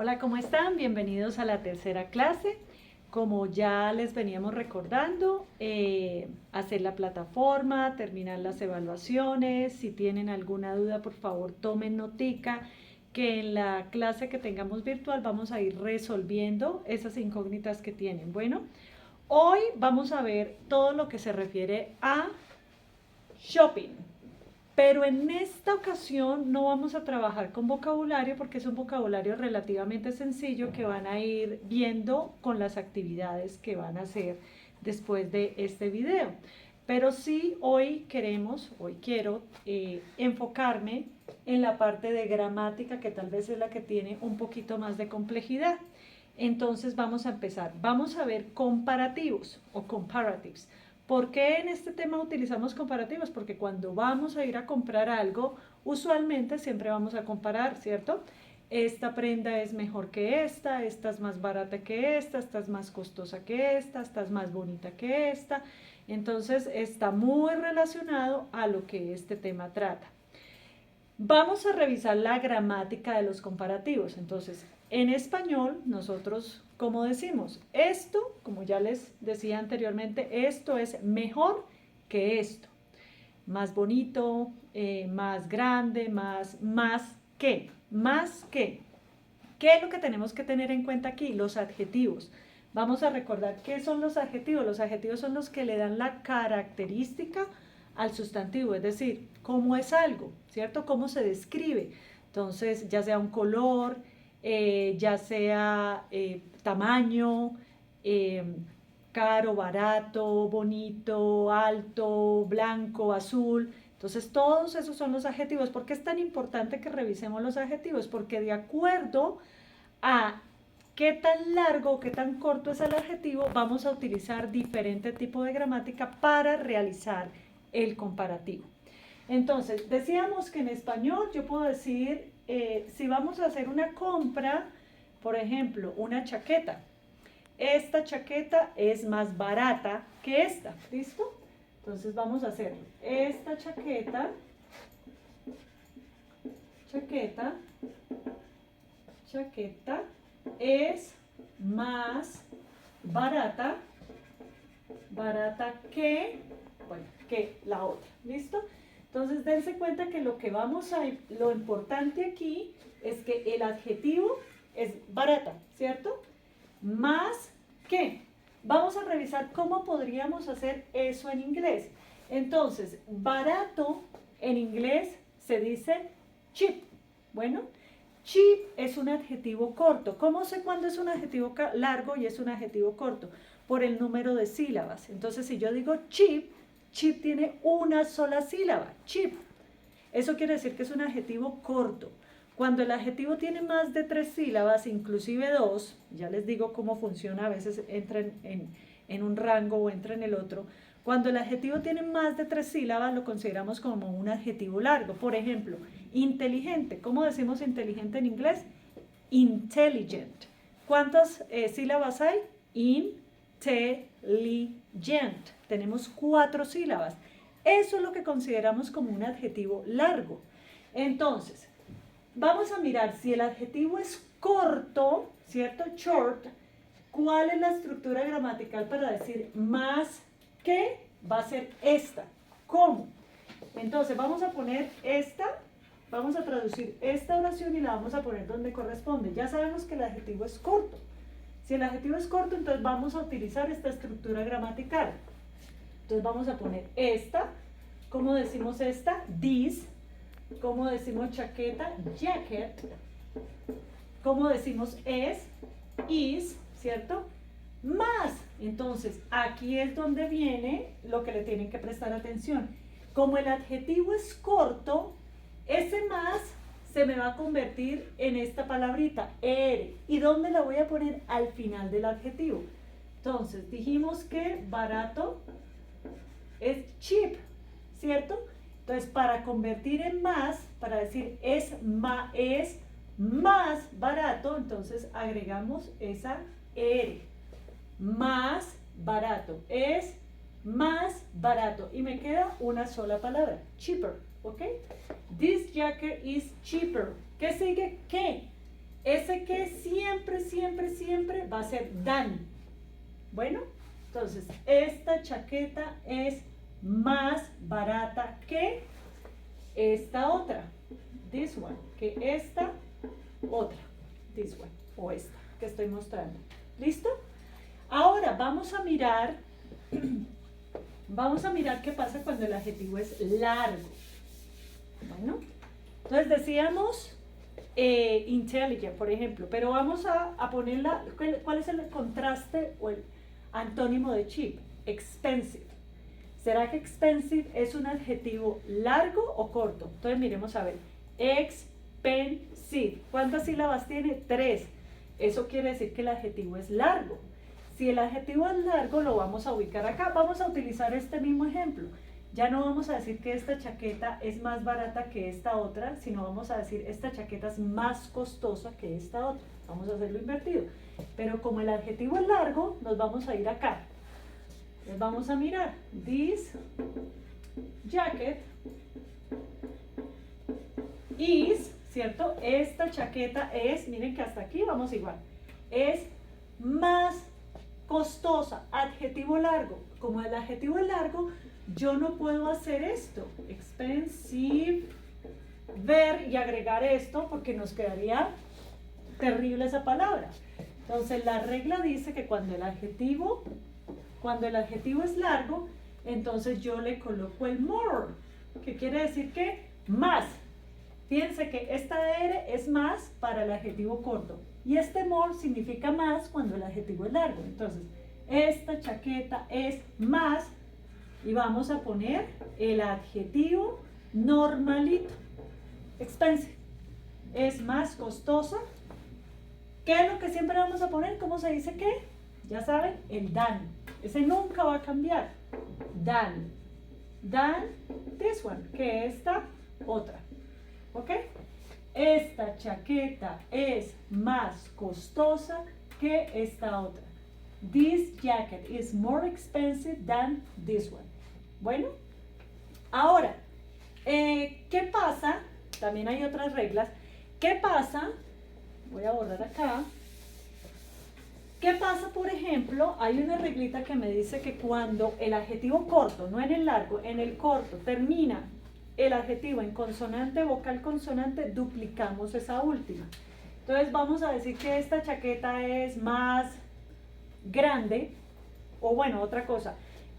Hola, ¿cómo están? Bienvenidos a la tercera clase. Como ya les veníamos recordando, hacer la plataforma, terminar las evaluaciones. Si tienen alguna duda, por favor, tomen notica que en la clase que tengamos virtual vamos a ir resolviendo esas incógnitas que tienen. Bueno, hoy vamos a ver todo lo que se refiere a shopping. Pero en esta ocasión no vamos a trabajar con vocabulario porque es un vocabulario relativamente sencillo que van a ir viendo con las actividades que van a hacer después de este video. Pero sí hoy quiero enfocarme en la parte de gramática que tal vez es la que tiene un poquito más de complejidad. Entonces vamos a empezar. Vamos a ver comparativos o comparatives. ¿Por qué en este tema utilizamos comparativos? Porque cuando vamos a ir a comprar algo, usualmente siempre vamos a comparar, ¿cierto? Esta prenda es mejor que esta es más barata que esta es más costosa que esta es más bonita que esta. Entonces está muy relacionado a lo que este tema trata. Vamos a revisar la gramática de los comparativos. Entonces, en español, nosotros, ¿cómo decimos? Esto, como ya les decía anteriormente, esto es mejor que esto. Más bonito, más grande, más que. Más que. ¿Qué es lo que tenemos que tener en cuenta aquí? Los adjetivos. Vamos a recordar qué son los adjetivos. Los adjetivos son los que le dan la característica al sustantivo, es decir, cómo es algo, ¿cierto? Cómo se describe. Entonces, ya sea un color, ya sea tamaño, eh, caro, barato, bonito, alto, blanco, azul. Entonces, todos esos son los adjetivos. ¿Por qué es tan importante que revisemos los adjetivos? Porque de acuerdo a qué tan largo o qué tan corto es el adjetivo, vamos a utilizar diferente tipo de gramática para realizar el comparativo. Entonces, decíamos que en español yo puedo decir, si vamos a hacer una compra, por ejemplo, una chaqueta. Esta chaqueta es más barata que esta, ¿listo? Entonces vamos a hacerlo. Esta chaqueta es más barata que, bueno, que la otra, ¿listo? Entonces dense cuenta que lo importante aquí es que el adjetivo es barata, ¿cierto? Más que. Vamos a revisar cómo podríamos hacer eso en inglés. Entonces, barato en inglés se dice cheap. Bueno, cheap es un adjetivo corto. ¿Cómo sé cuándo es un adjetivo largo y es un adjetivo corto? Por el número de sílabas. Entonces, si yo digo cheap, cheap tiene una sola sílaba, cheap. Eso quiere decir que es un adjetivo corto. Cuando el adjetivo tiene más de 3 sílabas, inclusive 2, ya les digo cómo funciona, a veces entra en un rango o entra en el otro. Cuando el adjetivo tiene más de 3 sílabas, lo consideramos como un adjetivo largo. Por ejemplo, inteligente. ¿Cómo decimos inteligente en inglés? Intelligent. ¿Cuántas sílabas hay? Intelligent. Tenemos 4 sílabas. Eso es lo que consideramos como un adjetivo largo. Entonces, vamos a mirar si el adjetivo es corto, ¿cierto? Short. ¿Cuál es la estructura gramatical para decir más que? Va a ser esta. ¿Cómo? Entonces, vamos a poner esta, vamos a traducir esta oración y la vamos a poner donde corresponde. Ya sabemos que el adjetivo es corto. Si el adjetivo es corto, entonces vamos a utilizar esta estructura gramatical. Entonces vamos a poner esta. ¿Cómo decimos esta? This. ¿Cómo decimos chaqueta? Jacket. ¿Cómo decimos es? Is, ¿cierto? Más. Entonces, aquí es donde viene lo que le tienen que prestar atención. Como el adjetivo es corto, ese más se me va a convertir en esta palabrita, ere. ¿Y dónde la voy a poner? Al final del adjetivo. Entonces, dijimos que barato es cheap, ¿cierto? Entonces, para convertir en más, para decir es más barato, entonces agregamos esa ere. Más barato, es más barato. Y me queda una sola palabra, cheaper, ¿ok? This jacket is cheaper. ¿Qué sigue? ¿Qué? Ese que siempre, siempre, siempre va a ser than. Bueno, entonces, esta chaqueta es más barata que esta otra. This one. Que esta otra. This one. O esta que estoy mostrando. ¿Listo? Ahora vamos a mirar qué pasa cuando el adjetivo es largo. Bueno, entonces decíamos intelligent, por ejemplo, pero vamos a ponerla, ¿cuál es el contraste o el antónimo de cheap? Expensive. ¿Será que expensive es un adjetivo largo o corto? Entonces miremos a ver. Expensive. ¿Cuántas sílabas tiene? 3. Eso quiere decir que el adjetivo es largo. Si el adjetivo es largo, lo vamos a ubicar acá. Vamos a utilizar este mismo ejemplo. Ya no vamos a decir que esta chaqueta es más barata que esta otra, sino vamos a decir esta chaqueta es más costosa que esta otra. Vamos a hacerlo invertido. Pero como el adjetivo es largo, nos vamos a ir acá. Entonces vamos a mirar. This jacket is, ¿cierto? Esta chaqueta es, miren que hasta aquí vamos igual, es más costosa, adjetivo largo. Como el adjetivo es largo, yo no puedo hacer esto, expensive, ver y agregar esto porque nos quedaría terrible esa palabra. Entonces la regla dice que cuando el adjetivo es largo, entonces yo le coloco el more, que quiere decir que más. Fíjense que esta R es más para el adjetivo corto y este more significa más cuando el adjetivo es largo. Entonces, esta chaqueta es más y vamos a poner el adjetivo normalito. Expensive. Es más costosa. ¿Qué es lo que siempre vamos a poner? ¿Cómo se dice qué? Ya saben, el than. Ese nunca va a cambiar. Than. Than this one, que esta otra. ¿Ok? Esta chaqueta es más costosa que esta otra. This jacket is more expensive than this one. Bueno, ahora, ¿qué pasa? También hay otras reglas. ¿Qué pasa? Voy a borrar acá. ¿Qué pasa, por ejemplo? Hay una reglita que me dice que cuando el adjetivo corto, no en el largo, en el corto, termina el adjetivo en consonante, vocal, consonante, duplicamos esa última. Entonces vamos a decir que esta chaqueta es más grande, o bueno, otra cosa,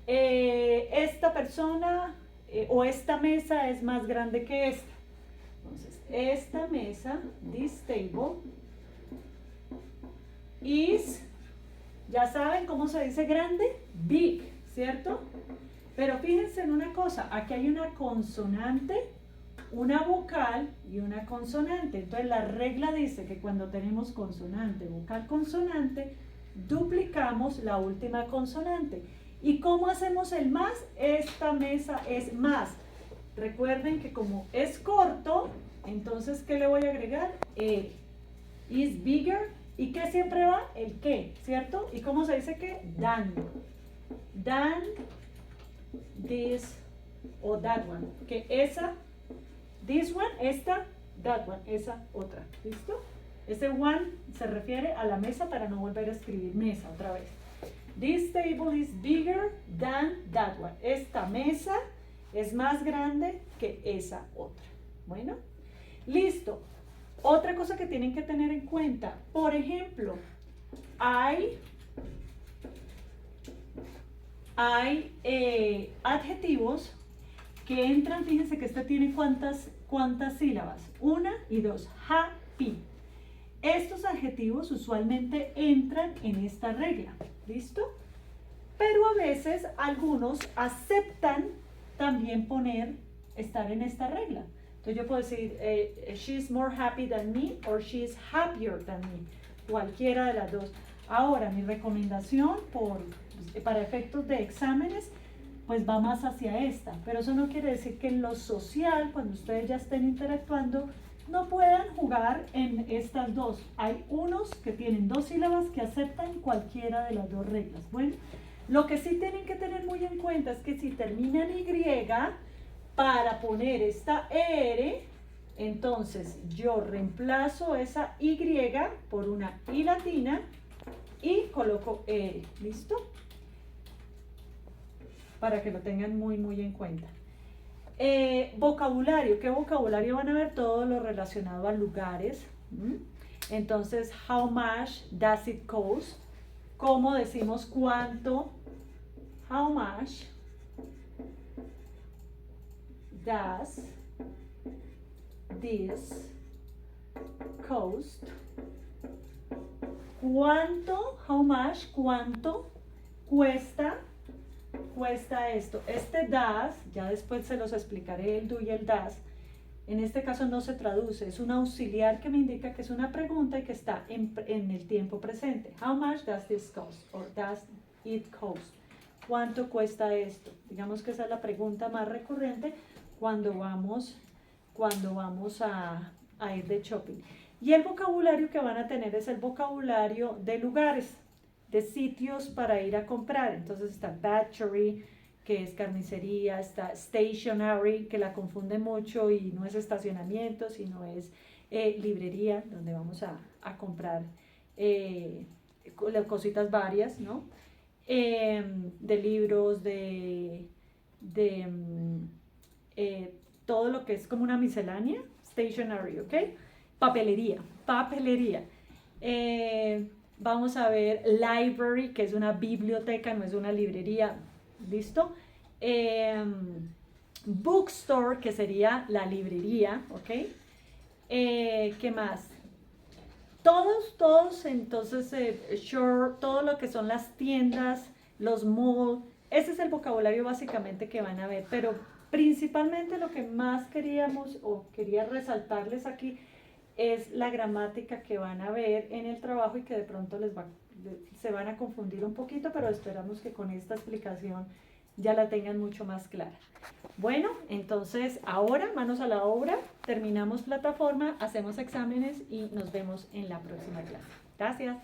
esta persona o esta mesa es más grande que esta. Entonces, esta mesa, this table, is, ya saben cómo se dice grande, big, ¿cierto? Pero fíjense en una cosa, aquí hay una consonante, una vocal y una consonante. Entonces la regla dice que cuando tenemos consonante, vocal, consonante, duplicamos la última consonante. ¿Y cómo hacemos el más? Esta mesa es más. Recuerden que como es corto, entonces ¿qué le voy a agregar? El. Is bigger. ¿Y qué siempre va? El que, ¿cierto? ¿Y cómo se dice que? Than. Than this o that one. Que esa, this one, esta, that one, esa otra. ¿Listo? Ese one se refiere a la mesa para no volver a escribir mesa otra vez. This table is bigger than that one. Esta mesa es más grande que esa otra. Bueno, listo. Otra cosa que tienen que tener en cuenta, por ejemplo, hay adjetivos que entran, fíjense que este tiene cuántas sílabas, 1 y 2, happy. Estos adjetivos usualmente entran en esta regla, ¿listo? Pero a veces algunos aceptan también estar en esta regla. Entonces yo puedo decir, she's more happy than me, or she's happier than me, cualquiera de las dos. Ahora, mi recomendación para efectos de exámenes, pues va más hacia esta, pero eso no quiere decir que en lo social, cuando ustedes ya estén interactuando, no puedan jugar en estas dos. Hay unos que tienen 2 sílabas que aceptan cualquiera de las dos reglas. Bueno, lo que sí tienen que tener muy en cuenta es que si terminan Y, para poner esta R, Entonces yo reemplazo esa Y por una I latina y coloco ER. ¿Listo? Para que lo tengan muy en cuenta. Vocabulario. ¿Qué vocabulario van a ver? Todo lo relacionado a lugares. Entonces, how much does it cost? ¿Cómo decimos cuánto? How much does this cost? ¿Cuánto? How much? ¿Cuánto cuesta esto? Este does, ya después se los explicaré el do y el does. En este caso no se traduce, es un auxiliar que me indica que es una pregunta y que está en el tiempo presente. How much does this cost? Or does it cost? ¿Cuánto cuesta esto? Digamos que esa es la pregunta más recurrente cuando vamos a ir de shopping. Y el vocabulario que van a tener es el vocabulario de lugares, de sitios para ir a comprar. Entonces está butchery, que es carnicería, está stationery, que la confunde mucho y no es estacionamiento, sino es librería, donde vamos a comprar cositas varias, ¿no? De libros, todo lo que es como una miscelánea, stationery, ¿ok? Papelería. Vamos a ver library, que es una biblioteca, no es una librería. ¿Listo? Bookstore, que sería la librería, ¿ok? ¿Qué más? Todos, entonces, sure, todo lo que son las tiendas, los malls, ese es el vocabulario básicamente que van a ver, pero principalmente lo que más queríamos o quería resaltarles aquí es la gramática que van a ver en el trabajo y que de pronto se van a confundir un poquito, pero esperamos que con esta explicación ya la tengan mucho más clara. Bueno, entonces ahora manos a la obra, terminamos plataforma, hacemos exámenes y nos vemos en la próxima clase. Gracias.